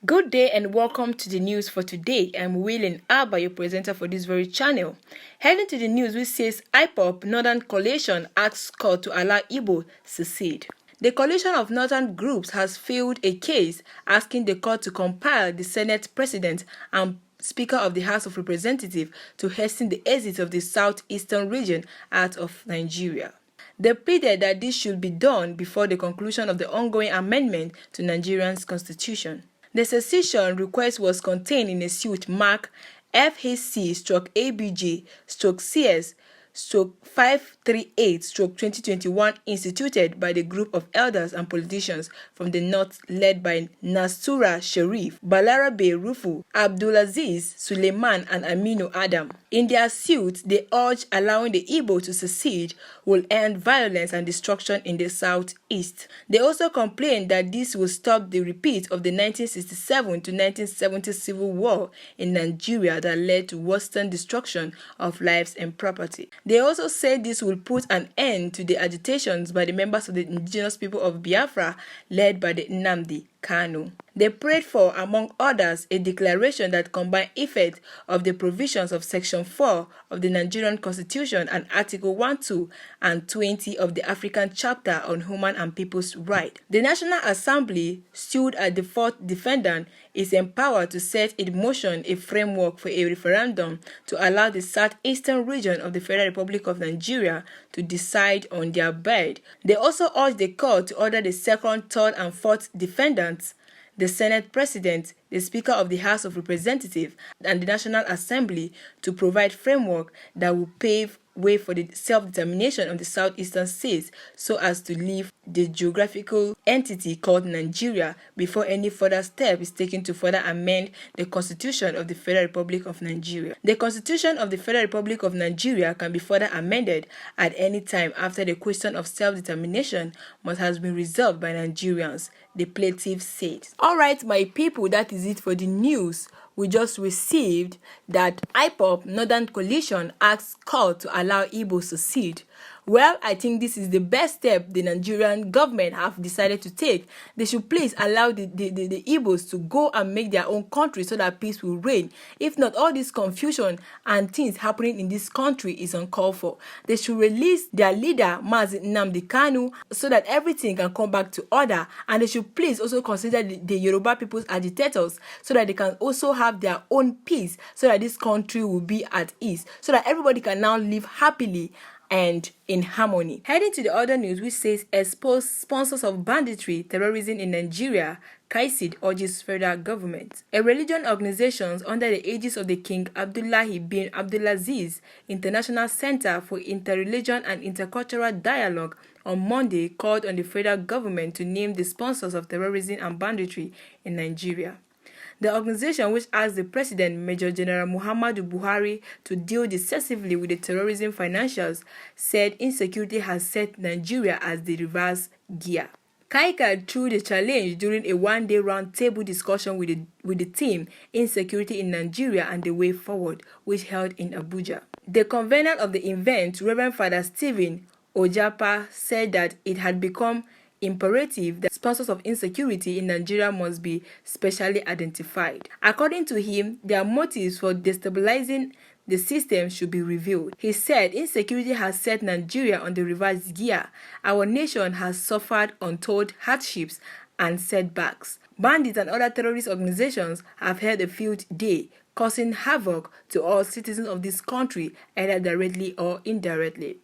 Good day and welcome to the news for today. I'm Willing Abba, your presenter for this very channel. Heading to the news which says Ipob Northern Coalition asks court to allow Igbo secede. The coalition of northern groups has filed a case asking the court to compel the Senate President and Speaker of the House of Representatives to hasten the exit of the southeastern region out of Nigeria. They pleaded that this should be done before the conclusion of the ongoing amendment to Nigeria's constitution. The secession request was contained in a suit marked FHC/ABG/CS/538/2021 instituted by the group of elders and politicians from the north led by Nasura Sharif, Balarabe Rufu, Abdulaziz Suleiman and Aminu Adam. In their suit, they urge allowing the Igbo to secede will end violence and destruction in the southeast. They also complained that this will stop the repeat of the 1967 to 1970 civil war in Nigeria that led to worsened destruction of lives and property. They also said this will put an end to the agitations by the members of the indigenous people of Biafra led by the Nnamdi Kanu. They prayed for, among others, a declaration that combined effect of the provisions of Section 4 of the Nigerian Constitution and Article 1, 2, and 20 of the African Charter on Human and People's Rights. The National Assembly, sued as the fourth defendant, is empowered to set in motion a framework for a referendum to allow the southeastern region of the Federal Republic of Nigeria to decide on their bed. They also urged the court to order the second, third, and fourth defendants, the Senate President, the Speaker of the House of Representatives, and the National Assembly to provide framework that will pave way for the self-determination of the southeastern states so as to leave the geographical entity called Nigeria before any further step is taken to further amend the Constitution of the Federal Republic of Nigeria. The Constitution of the Federal Republic of Nigeria can be further amended at any time after the question of self-determination must have been resolved by Nigerians, the plaintiff said. Alright, my people, that is it for the news. We just received that Ipob Northern Coalition asks court to allow Igbo to secede. Well, I think this is the best step the Nigerian government have decided to take. They should please allow the Igbos to go and make their own country so that peace will reign. If not, all this confusion and things happening in this country is uncalled for. They should release their leader, Mazi Nnamdi Kanu, so that everything can come back to order. And they should please also consider the Yoruba people's agitators so that they can also have their own peace, so that this country will be at ease, so that everybody can now live happily and in harmony. Heading to the other news which says expose sponsors of banditry, terrorism in Nigeria, Kaisid urges federal government. A religion organization under the aegis of the King Abdullahi bin Abdulaziz International Center for Interreligion and Intercultural Dialogue on Monday called on the federal government to name the sponsors of terrorism and banditry in Nigeria. The organization, which asked the President, Major General Muhammadu Buhari, to deal decisively with the terrorism financials, said insecurity has set Nigeria as the reverse gear. Kaika threw the challenge during a one-day round-table discussion with the team Insecurity in Nigeria and the Way Forward, which held in Abuja. The convener of the event, Reverend Father Stephen Ojapa, said that it had become imperative that sponsors of insecurity in Nigeria must be specially identified. According to him, their motives for destabilizing the system should be revealed. He said insecurity has set Nigeria on the reverse gear. Our nation has suffered untold hardships and setbacks. Bandits and other terrorist organizations have held a field day, causing havoc to all citizens of this country, either directly or indirectly.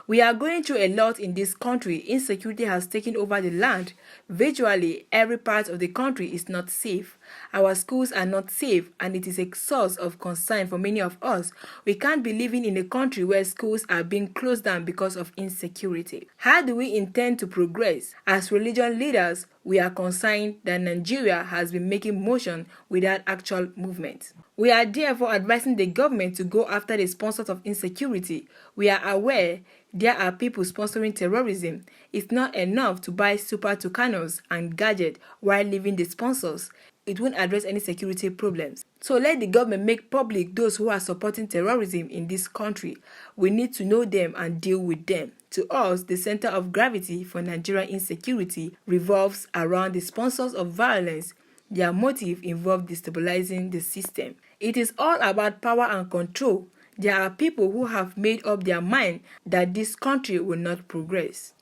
We are going through a lot in this country. Insecurity has taken over the land. Virtually every part of the country is not safe. Our schools are not safe, and it is a source of concern for many of us. We can't be living in a country where schools are being closed down because of insecurity. How do we intend to progress? As religion leaders, we are concerned that Nigeria has been making motion without actual movement. We are therefore advising the government to go after the sponsors of insecurity. We are aware there are people sponsoring terrorism. It's not enough to buy super tucanos and gadgets while leaving the sponsors. It won't address any security problems. So let the government make public those who are supporting terrorism in this country. We need to know them and deal with them. To us, the center of gravity for Nigerian insecurity revolves around the sponsors of violence, their motive involved destabilizing the system. It is all about power and control. There are people who have made up their mind that this country will not progress.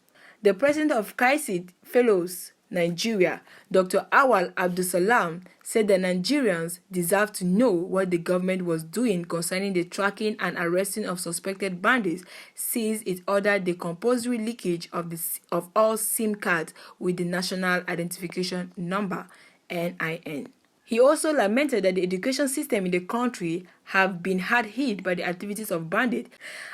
The president of Kaisid Fellows Nigeria, Dr. Awal Abdulsalam, said that Nigerians deserve to know what the government was doing concerning the tracking and arresting of suspected bandits, since it ordered the compulsory leakage of all SIM cards with the National Identification Number (NIN). He also lamented that the education system in the country have been hard hit by the activities of bandits.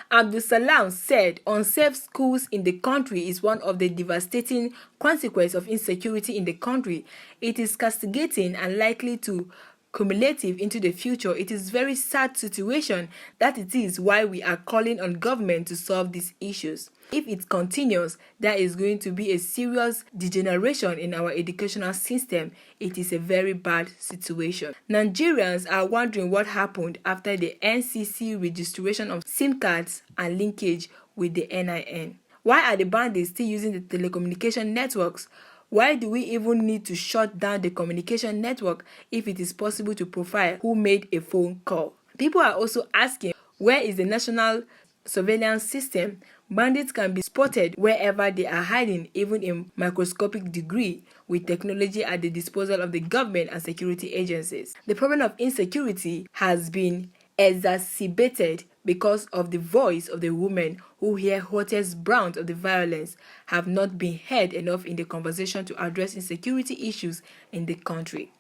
Abdul Salam said unsafe schools in the country is one of the devastating consequences of insecurity in the country. It is castigating and likely to cumulative into the future. It is a very sad situation. That it is why we are calling on government to solve these issues. If it continues, there is going to be a serious degeneration in our educational system. It is a very bad situation. Nigerians are wondering what happened after the NCC registration of SIM cards and linkage with the NIN. Why are the bandits still using the telecommunication networks? Why do we even need to shut down the communication network if it is possible to profile who made a phone call? People are also asking, where is the national surveillance system? Bandits can be spotted wherever they are hiding, even in microscopic degree, with technology at the disposal of the government and security agencies. The problem of insecurity has been exacerbated because of the voice of the women who hear hottest browns of the violence have not been heard enough in the conversation to address insecurity issues in the country.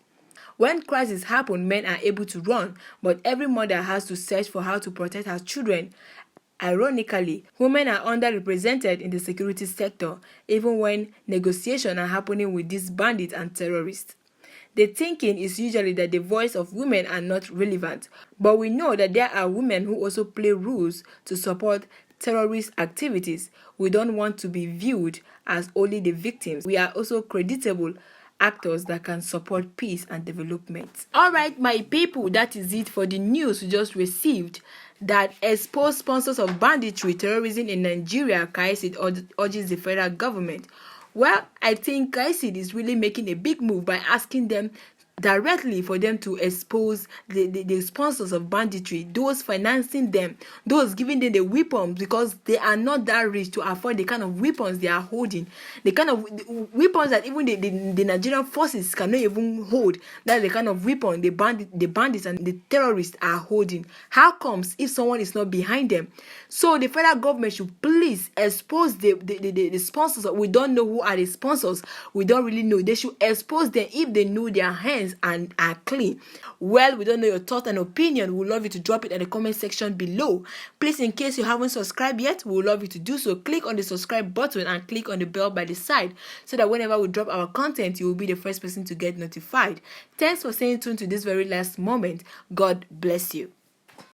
When crises happen, men are able to run, but every mother has to search for how to protect her children. Ironically, women are underrepresented in the security sector, even when negotiations are happening with these bandits and terrorists. The thinking is usually that the voice of women are not relevant, but we know that there are women who also play roles to support terrorist activities. We don't want to be viewed as only the victims. We are also creditable actors that can support peace and development. Alright, my people, that is it for the news we just received that expose sponsors of banditry terrorism in Nigeria. Kaisid urges the federal government. Well, I think Kaisid is really making a big move by asking them directly for them to expose the sponsors of banditry, those financing them, those giving them the weapons, because they are not that rich to afford the kind of weapons they are holding, the kind of weapons that even the Nigerian forces cannot even hold. That's the kind of weapon the bandits and the terrorists are holding. How comes if someone is not behind them? So the federal government should please expose the sponsors. We don't know who are the sponsors. We don't really know. They should expose them if they know their hands and are clean. Well, we don't know your thoughts and opinion. We would love you to drop it in the comment section below. Please, in case you haven't subscribed yet, we would love you to do so. Click on the subscribe button and click on the bell by the side so that whenever we drop our content, you will be the first person to get notified. Thanks for staying tuned to this very last moment. God bless you.